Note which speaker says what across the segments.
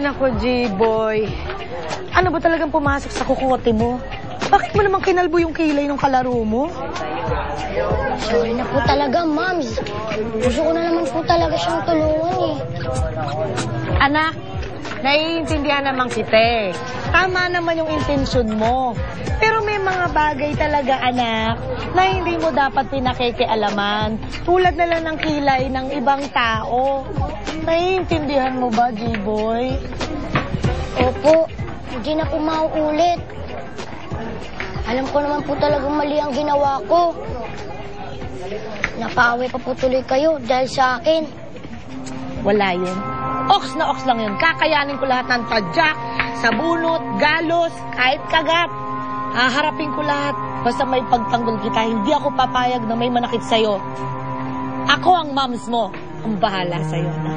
Speaker 1: nako, G-boy. Ano ba talagang pumasok sa kukote mo? Bakit mo naman kinalbo yung kilay ng kalaro mo?
Speaker 2: Sorry na po talaga, Mams. Gusto ko na naman po talaga siyang tulungan eh.
Speaker 1: Anak, naiintindihan naman kita. Tama naman yung intensyon mo. Pero may mga bagay talaga, anak, na hindi mo dapat pinakikialaman. Tulad na lang ng kilay ng ibang tao. Naiintindihan mo ba, G-boy?
Speaker 2: Opo, hindi na po mauulit. Alam ko naman po talagang mali ang ginawa ko. Napaaway pa po tuloy kayo dahil sa akin.
Speaker 1: Wala yun. Ox na ox lang yun. Kakayanin ko lahat ng tadyak, sabunot, galos, kahit kagat. Haharapin ko lahat. Basta may pagtanggol kita, hindi ako papayag na may manakit sa'yo. Ako ang moms mo. Ang bahala sa'yo, na.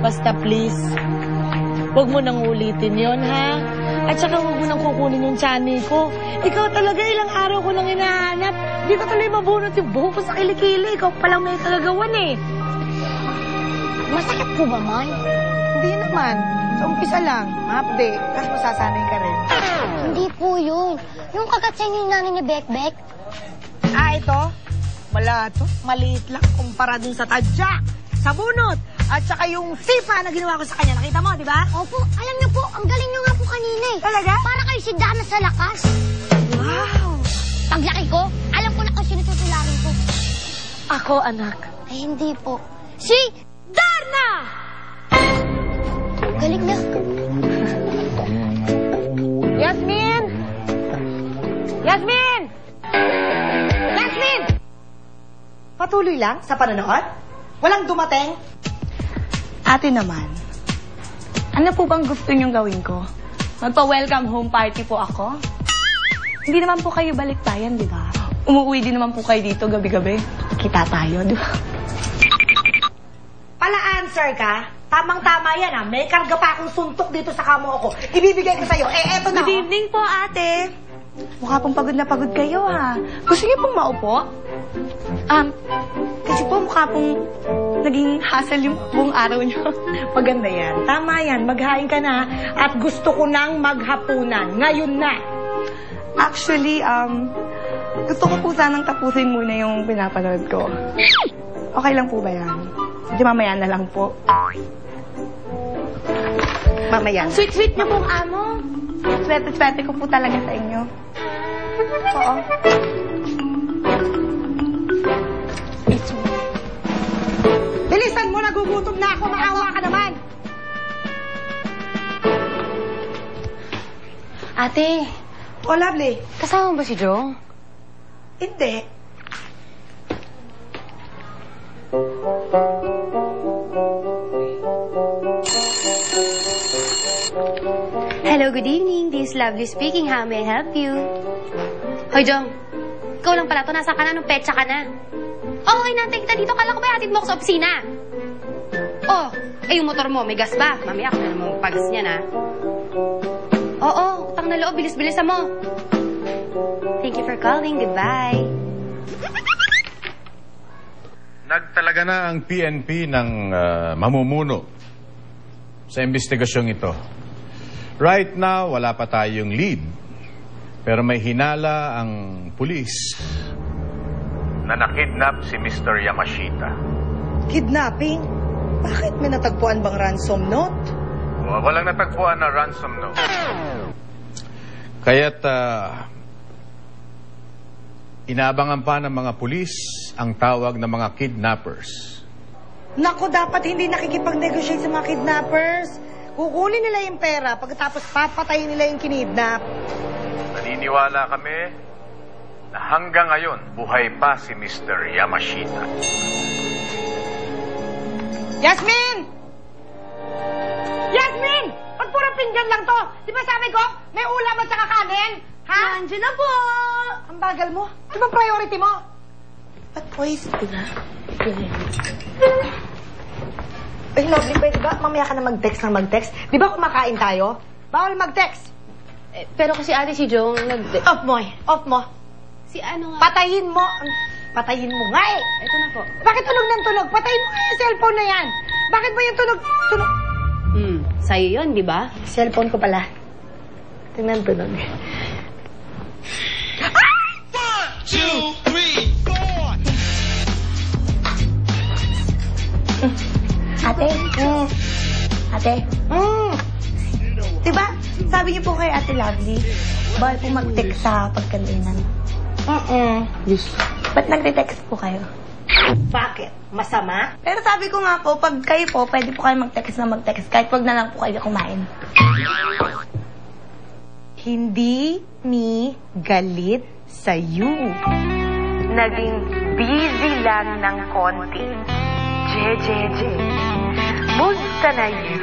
Speaker 1: Basta please, huwag mo nang ulitin yon, ha? At saka huwag mo nang kukunin yung tiyanay ko. Ikaw talaga ilang araw ko nang hinahanap. Di ko tuloy mabunot yung buhok ko sa kilikili. Ikaw palang may kagagawan eh.
Speaker 2: Masakit po ba, Man?
Speaker 1: Hindi naman. Sa umpisa lang. Update. Tapos masasanay ka rin.
Speaker 2: Hindi po yun. Yung kagat sa inyo yung nanay ni Bekbek.
Speaker 1: Ito? Wala to. Maliit lang kumpara dun sa tadyak, sa bunot, at saka yung sipa na ginawa ko sa kanya. Nakita mo, di ba?
Speaker 2: Opo, alam niyo po, ang galing niyo nga po kanina eh.
Speaker 1: Talaga?
Speaker 2: Para kayo si Dana sa lakas.
Speaker 1: Wow!
Speaker 2: Paglaki ko, alam ko na kung sino tutularin ko.
Speaker 1: Ako, anak.
Speaker 2: Ay, hindi po. Si
Speaker 1: Darna!
Speaker 2: galing na.
Speaker 1: Yasmin! Yasmin! Yasmin! Patuloy lang sa panonood? Walang dumating?
Speaker 3: Ate naman, ano po bang gusto niyong gawin ko? Magpa-welcome home party po ako? Hindi naman po kayo baliktayan, di ba? Umuwi din naman po kayo dito gabi-gabi. Kita tayo, di ba?
Speaker 1: Pala-answer ka? Tamang-tama yan, ha? May karga pa akong suntok dito sa kamo ko. Ibibigay ko sa'yo. Eto na,
Speaker 3: Good evening po, ate. Mukha pong pagod na pagod kayo, ha? Gusto niyo pong maupo? Kasi po mukha pong naging hassle yung buong araw niyo.
Speaker 1: Maganda yan. Tama yan. Maghain ka na. At gusto ko nang maghapunan. Ngayon na.
Speaker 3: Actually, gusto ko po sanang tapusin muna yung pinapanood ko. Okay lang po ba yan? Hindi mamaya na lang po.
Speaker 1: Mamaya.
Speaker 3: Sweet-sweet niyo pong amo. Swerte-swerte ko po talaga sa inyo. Oo.
Speaker 1: Bilisan mo, nagugutom na ako. Maawa ka naman.
Speaker 4: Ate,
Speaker 1: Oh, lovely.
Speaker 4: kasama ba si Joe?
Speaker 1: Hindi.
Speaker 4: Hello, good evening. This is Lovely speaking. How may I help you? Hoy, Joe. Ikaw lang pala to. Nasa ka na? Nung petsa ka na? Oh, okay, nantay kita dito. Kala ko ba hatid mo ako sa opisina? Oh, yung motor mo, may gas ba? Mamaya ako na naman magpagas niya, na. Oo, utang na loob. Bilis-bilisan mo. Thank you for calling. Goodbye.
Speaker 5: Nagtalaga na ang PNP ng mamumuno sa investigasyong ito. Right now, wala pa tayong lead. Pero may hinala ang pulis na nakidnap si Mr. Yamashita.
Speaker 1: Kidnapping? Bakit may natagpuan bang ransom note?
Speaker 5: Walang natagpuan na ransom note. Kaya't inaabangan pa ng mga pulis ang tawag ng mga kidnappers.
Speaker 1: Naku, dapat hindi nakikipag-negotiate sa mga kidnappers. Kukunin nila yung pera, pagkatapos papatayin nila yung kinidnap.
Speaker 5: Naniniwala kami na hanggang ngayon buhay pa si Mr. Yamashita.
Speaker 1: Yasmin! Yasmin! Ba't puro pinggan lang to? Di ba sabi ko, may ulam at saka kanin? Ha?
Speaker 3: Nandiyan na po!
Speaker 1: Ang bagal mo. Di ba priority mo? Ba't voice ko na? Ay, lovely, pwede ba? Mamaya ka na mag-text ng mag-text. Di ba kumakain tayo? Bawal mag-text.
Speaker 4: Pero kasi ate si Joe,
Speaker 1: Off mo eh. Off mo.
Speaker 4: Si ano nga?
Speaker 1: Patayin mo. Patayin mo nga eh.
Speaker 4: Ito na po.
Speaker 1: Bakit tunog ng tunog? Patayin mo nga yung cellphone na yan. Bakit ba yung tunog?
Speaker 4: Sa'yo yun, di ba?
Speaker 1: Cellphone ko pala. Tingnan ko nun.
Speaker 3: Ate? Ate? Diba, sabi niyo po kay Ate Lovely, bawal po mag-text sa pagkantinan.
Speaker 1: Yes.
Speaker 3: Ba't nagte-text po kayo?
Speaker 1: Bakit? Masama?
Speaker 3: Pero sabi ko nga po, pag kayo po, pwede po kayo mag-text na mag-text kahit wag na lang po kayo kumain.
Speaker 1: Hindi mi galit sa'yo.
Speaker 3: Naging busy lang ng konti. Je. Musta na you?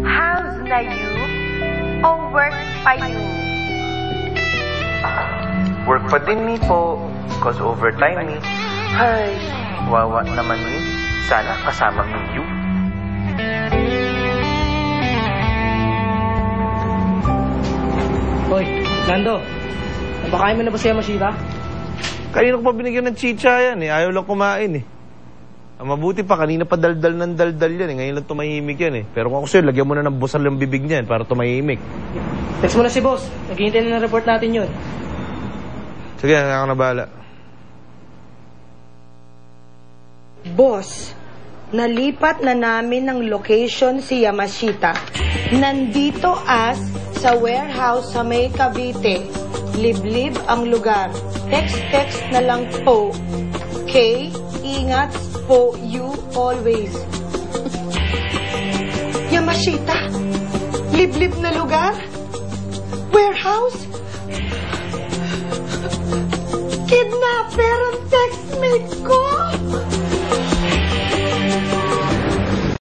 Speaker 3: How's na you? O work pa you?
Speaker 6: Work pa din ni po. Cause overtime ni. Ay, wawa naman ni. Sana kasama ni you.
Speaker 7: Hoy, Lando. Napakain mo na ba si Yamashita?
Speaker 6: Kanina ko pa binigyan ng chicha yan eh. Ayaw lang kumain eh. Ang mabuti pa, kanina pa daldal ng daldal yan eh. Ngayon lang tumahimik yan eh. Pero kung ako sa'yo, lagyan mo na ng busal yung bibig niyan para tumahimik.
Speaker 7: Text mo na si boss. Naghihintay na ng report natin yun.
Speaker 6: Sige, ako na bahala.
Speaker 1: Boss, nalipat na namin ng location si Yamashita. Nandito sa warehouse sa May Cavite. Liblib ang lugar. Text na lang po. K, ingat po you always. Yamashita? Liblib na lugar? Warehouse? Kidnapper ang textmate ko!